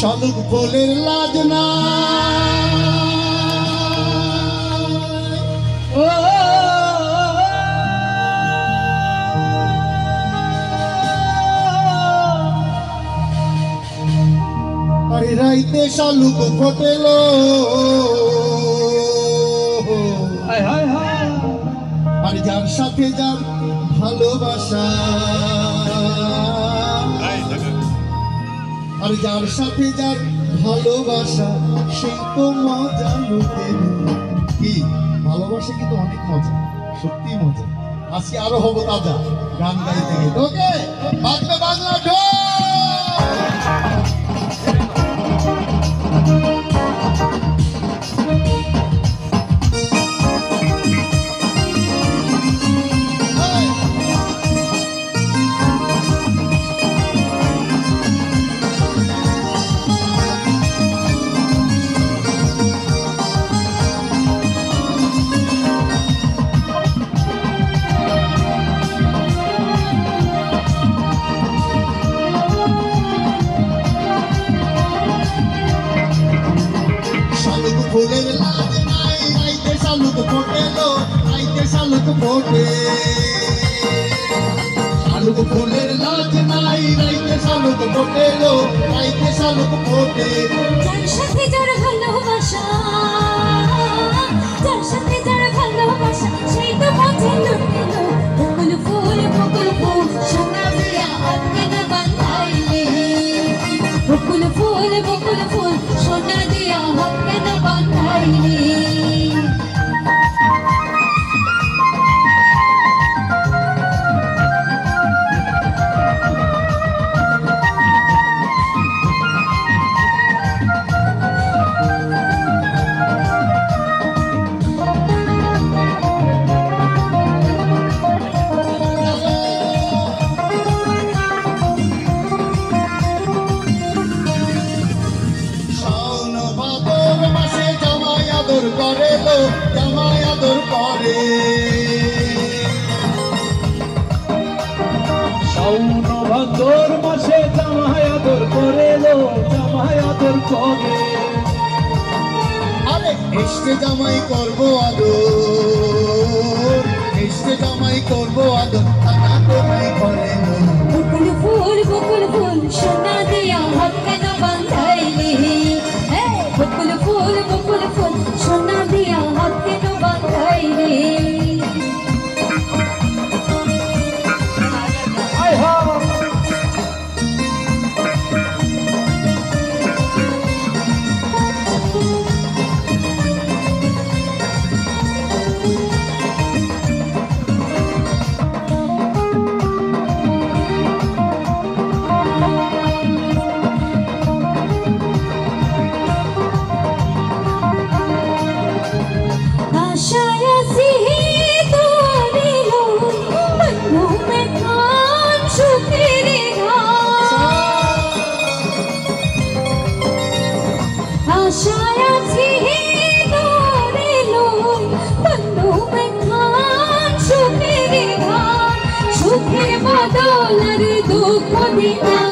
শালুক ফুলের লাজ না ও আরে রাইতে শালুক ফোটেল আর যার সাথে যার ভালোবাসা আর যার সাথে যার ভালোবাসা সেই তো মজা লুটে কি ভালোবাসা কিন্তু অনেক মজা সত্যি মজা আজকে আরো হবো তাজা গান গাইতে গিয়ে ওকে বাজবে বাংলা ঢোল ফুলের লাজ নাই রাইতে শালুক ফোটেলো রাইতে শালুক ফোটে শালুক ফুলের লাজ নাই রাইতে শালুক ফোটেলো রাইতে শালুক ফোটে যার সাথে যার ভালোবাসা যার সাথে যার ভালোবাসা সেই তো পথে লুটেলো বকুল ফুল সোনা দিয়া হাতে না বাঁধাইলে বকুল ফুল সোনা দিয়া হাতে না বাঁধাইলে করে লো জামাই আদর করে শাওন ভাদর মাসে জামাই আদর করে লো জামাই আদর করে আরে এসে জামাই করবো আদর এসে জামাই করবো আদর টাকা তোমায় করে লো বকুল ফুল সোনা দিয়া হাতে না বাঁধাইলে বকুল ফুল সোনা দিয়া হাতে না বাঁধাইলে সুখের বদলে দুঃখ দিলাম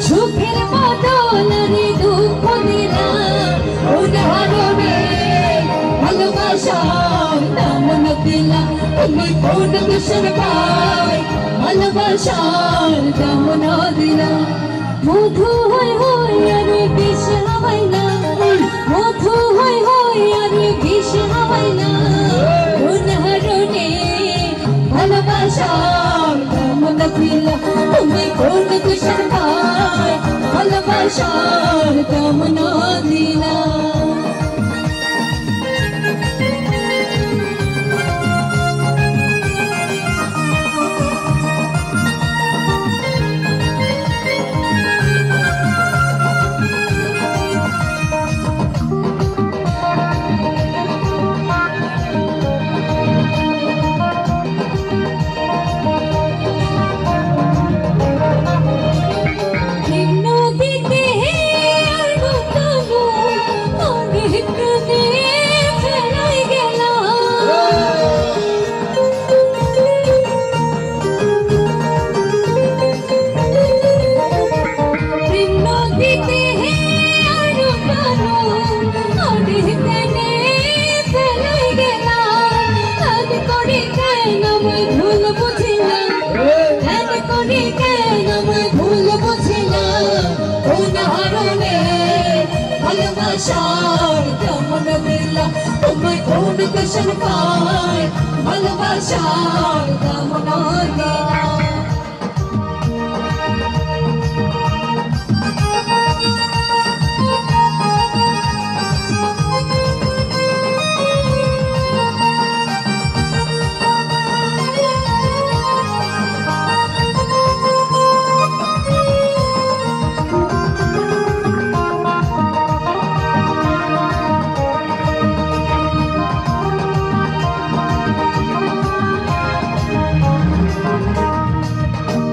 সুখের বদলে দুঃখ দিলাম উদাহরণে ভালোবাসার নাম দিলাম তুমি কোন দোষের পাই ভালোবাসার নাম দিলাম মধু হই হই আর বিষ হাওয়াইলাম মধু হই হই আর বিষ হাওয়াইলাম উদাহরণে ভালোবাসার নাম দিলাম তুমি কোন দোষের পাই ভালোবাসার নাম দিলাম ভালোবাসার কেমন দিলা তোমায় কোন কৃষ্ণ পায় ভালোবাসার কেমন দিলা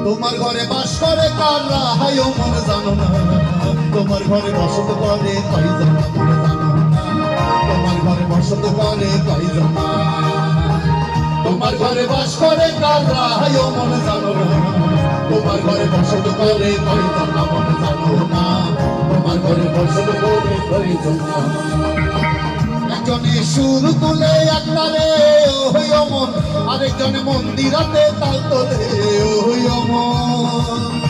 তোমার ঘরে বাস করে কারা হায় মন জানো না তোমার ঘরে বসত করে তাই জানা মন জানো না তোমার ঘরে বসত করে তাই জানা তোমার ঘরে বাস করে কারা হায় মন জানো না তোমার ঘরে বসত করে তাই জানা মন জানো না তোমার ঘরে বসত করে তাই জানা একজনে সুর তুলে একটারে ওই অমন আরেকজনে মন্দিরাতে তাল তোলে ওই অমন